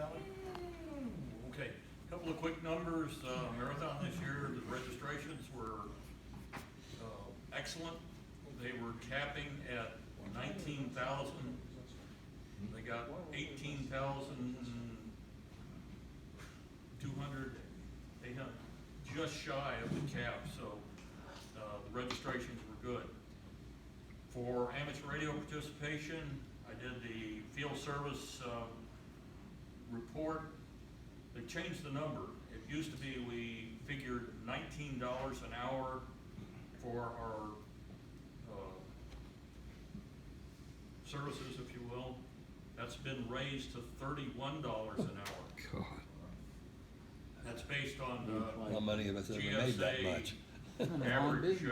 Valley? Okay, a couple of quick numbers. Marathon this year, the registrations were excellent. They were capping at 19,000. They got 18,200, 800, just shy of the cap, so the registrations were good. For amateur radio participation, I did the field service report. They changed the number. It used to be we figured $19 an hour for our services, if you will. That's been raised to $31 an hour. God, That's based on how many of us ever made that much? average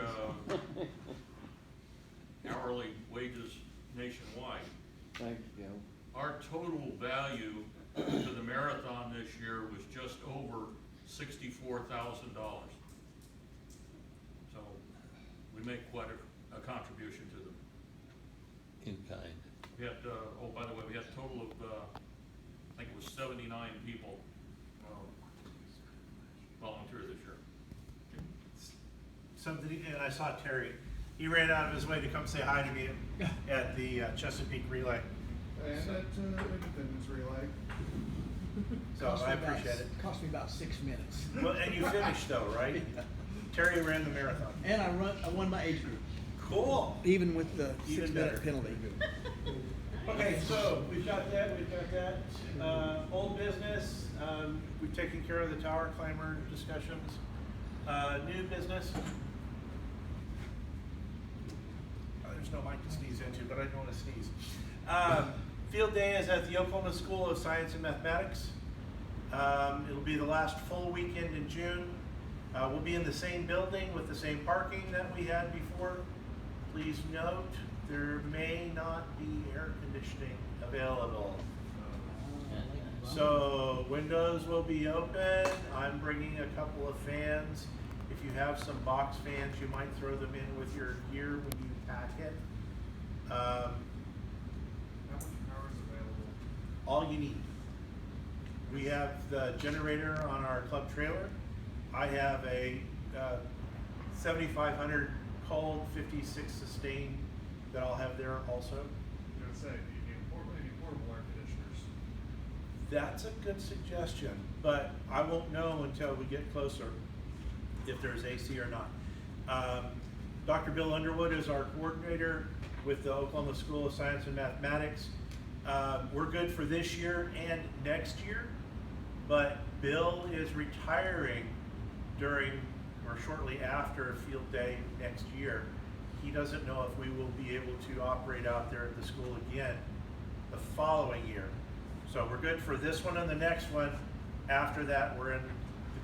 hourly wages nationwide. Thanks, Joe. Our total value to the marathon this year was just over $64,000. So we make quite a contribution to them. In kind. We had, oh, by the way, we had a total of, I think it was 79 people volunteer this year. Something, and I saw Terry, he ran out of his way to come say hi to me at the Chesapeake Relay. And at Independence Relay. So I appreciate it. Cost me about 6 minutes. Well, and you finished though, right? Terry ran the marathon. And I won my age group, Cool. even with the Even 6 minute better. penalty. Okay, so we've got that. Old business, we've taken care of the tower climber discussions. New business. There's no mic to sneeze into, but I don't want to sneeze. Field day is at the Oklahoma School of Science and Mathematics. It'll be the last full weekend in June. We'll be in the same building with the same parking that we had before. Please note, there may not be air conditioning available. So windows will be open. I'm bringing a couple of fans. If you have some box fans, you might throw them in with your gear when you pack it. How much power is available? All you need. We have the generator on our club trailer. I have a 7500 cold 56 sustain that I'll have there also. I was gonna say, do you need portable air conditioners? That's a good suggestion, but I won't know until we get closer if there's AC or not. Dr. Bill Underwood is our coordinator with the Oklahoma School of Science and Mathematics. We're good for this year and next year, but Bill is retiring during or shortly after field day next year. He doesn't know if we will be able to operate out there at the school again the following year. So we're good for this one and the next one. After that, we're in the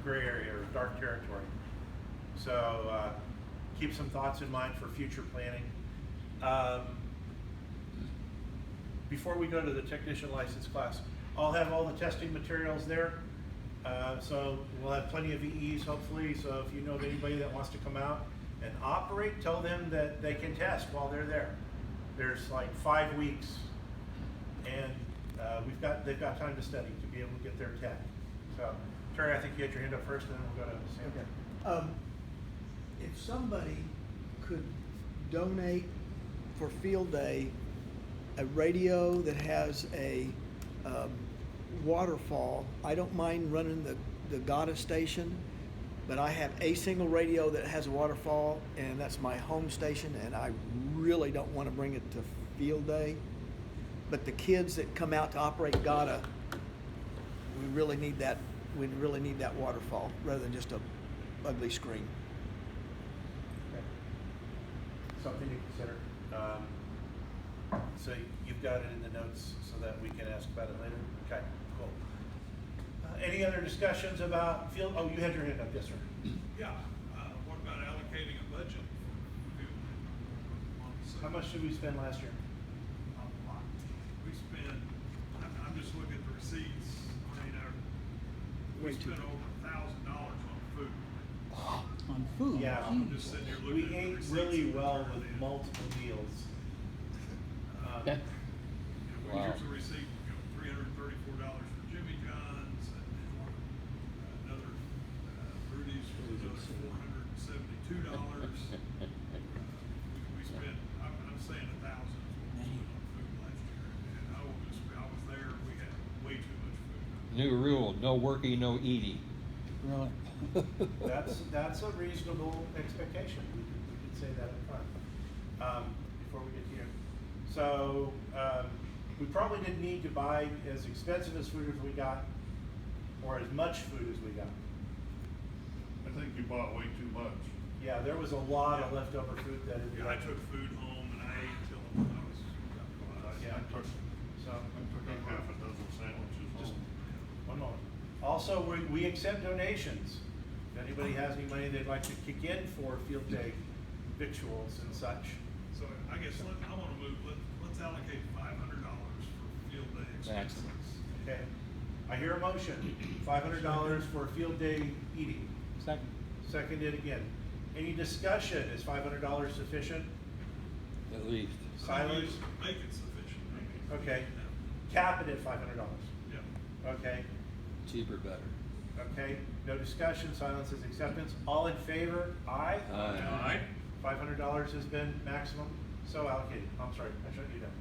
gray area or dark territory. So keep some thoughts in mind for future planning. Before we go to the technician license class, I'll have all the testing materials there. So we'll have plenty of VEs hopefully. So if you know of anybody that wants to come out and operate, tell them that they can test while they're there. There's like 5 weeks, and they've got time to study to be able to get their tech. So Terry, I think you had your hand up first, and then we'll go to Sam. Okay. If somebody could donate for field day a radio that has a waterfall, I don't mind running the GATA station, but I have a single radio that has a waterfall, and that's my home station, and I really don't want to bring it to field day. But the kids that come out to operate GATA, we really need that waterfall rather than just a ugly screen. Okay. Something to consider. So you've got it in the notes so that we can ask about it later? Okay, cool. Any other discussions about field? Oh, you had your hand up, yes, sir. Yeah, what about allocating a budget? How much did we spend last year? We spent, I'm just looking at the receipts, I mean, we spent over $1,000 on food. On food? Yeah. I'm just sitting here looking We at the ate receipts. really and well turned with it in. multiple meals. Here's a receipt, $334 for Jimmy New rule, no working, no eating. Really? That's a reasonable expectation. We could say that up front, before we get here. So, we probably didn't need to buy as expensive as food as we got, or as much food as we got. I think you bought way too much. Yeah, there was a lot of leftover food that had. Yeah, I took food home and I ate till I was. Yeah. I took a half a dozen sandwiches Just home. one moment. Also, we accept donations. If anybody has any money they'd like to kick in for field day victuals and such. So I guess I wanna move, let's allocate $500 for field day expenses. Okay, I hear a motion, $500 for field day eating. Second. Seconded again. Any discussion? Is $500 sufficient? At least. Silence? Make it sufficient, maybe. Okay. Cap it at $500. Yeah. Okay, Cheaper, better. okay. No discussion, silence is acceptance. All in favor? Aye? Aye. $500 has been maximum, so allocated. I'm sorry, I shut you down.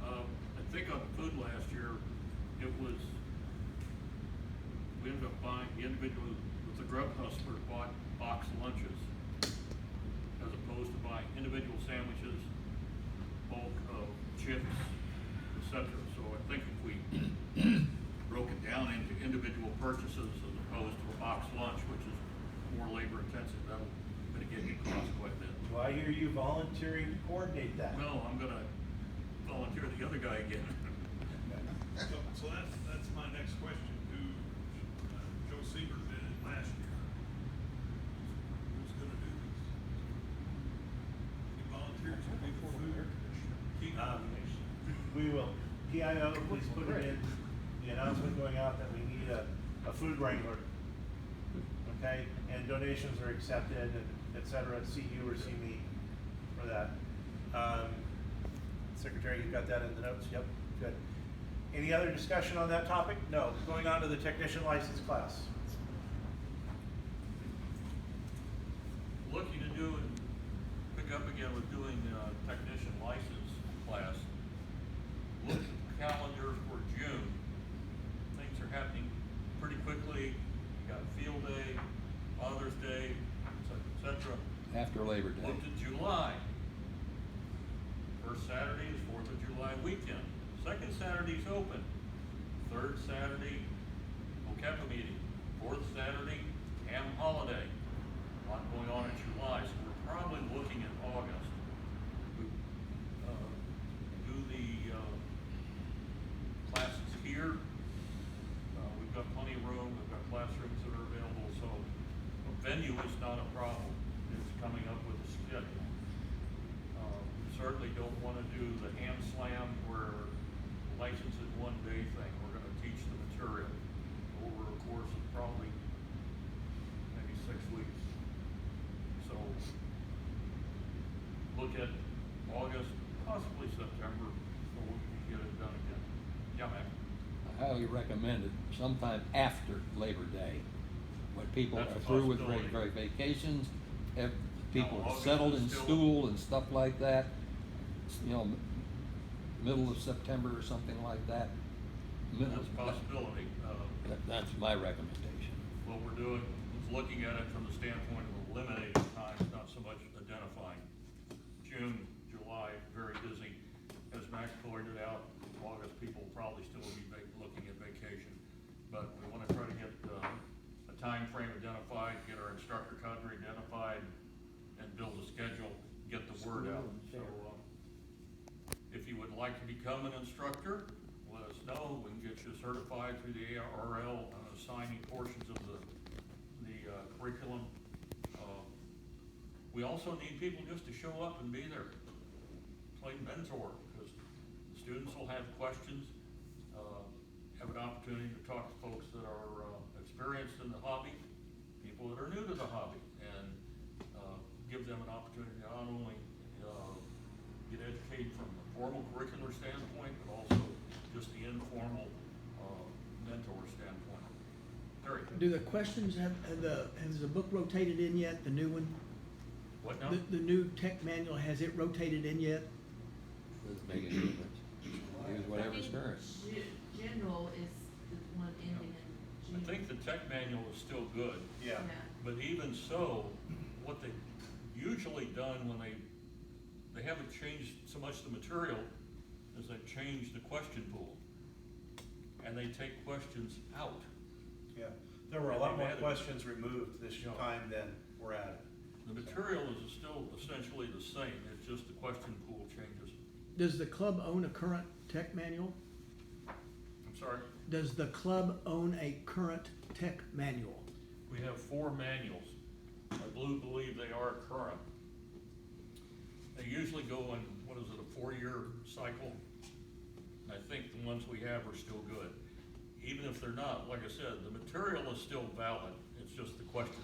I think on food last year, it was, we ended up buying, the individual with the grub hustler bought box lunches as opposed to buying individual sandwiches, bulk of chips, etc. So I think if we broke it down into individual purchases as opposed to a box lunch, which is more labor intensive, that'll mitigate the cost quite a bit. Do I hear you volunteering to coordinate that? No, I'm gonna volunteer the other guy again. So that's my next question, Joe Seaver did it last year. Who's gonna do this? Any volunteers to be the food? Keep We will. PIO, please put it in the announcement going out that we need a food wrangler. Okay, and donations are accepted and et cetera, see you or see me for that. Secretary, you got that in the notes? Yep, good. Any other discussion on that topic? No. Going on to the technician license class. Looking to do and pick up again with doing technician license class. Look at the calendar for June. Things are happening pretty quickly. You got field day, Father's Day, et cetera. After Labor Day. Looked at July. First Saturday is 4th of July weekend. Second Saturday's open. Third Saturday, OCAPA meeting. Fourth Saturday, ham holiday. A lot going on in July, so we're probably looking at August. We do the classes here. We've got plenty of room. We've got classrooms that are available, so a venue is not a problem. It's coming up with a schedule. We certainly don't want to do the ham slam where the license is one day thing. We're going to teach the material over a course of probably maybe 6 weeks. So look at August, possibly September, so we can get it done again. Yeah, Mac? I highly recommend it sometime after Labor Day, when people That's a are through with possibility. regular vacations, have people Now, are August settled is in still- school and stuff like that. You know, middle of September or something like that. That's a possibility. That's my recommendation. What we're doing is looking at it from the standpoint of eliminating time, not so much identifying. June, July, very busy. As Max pointed out, August, people will probably still be looking at vacation. But we wanna try to get a time frame identified, get our instructor cadre identified, and build a schedule, get the word out. So, if you would like to become an instructor, let us know. We can get you certified through the ARL, assigning portions of the curriculum. We also need people just to show up and be there, play mentor, because the students will have questions, have an opportunity to talk to folks that are experienced in the hobby, people that are new to the hobby, and give them an opportunity to not only get educated from a formal curricular standpoint, but also just the informal mentor standpoint. Terry? Do the questions has the book rotated in yet, the new one? What now? The new tech manual, has it rotated in yet? Doesn't make any difference. Use whatever's current. General is the one ending in I June. think the tech manual is still good, Yeah, but even so, what they usually done when they haven't changed so much the material, is they've changed the question pool. And they take questions out. yeah. There were a lot They've more added- questions removed this Yeah. time than were added. The material is still essentially the same, it's just the question pool changes. Does the club own a current tech manual? I'm sorry, Does the club own a current tech manual? we have 4 manuals. I believe they are current. They usually go in, what is it, a 4-year cycle? And I think the ones we have are still good. Even if they're not, like I said, the material is still valid, it's just the question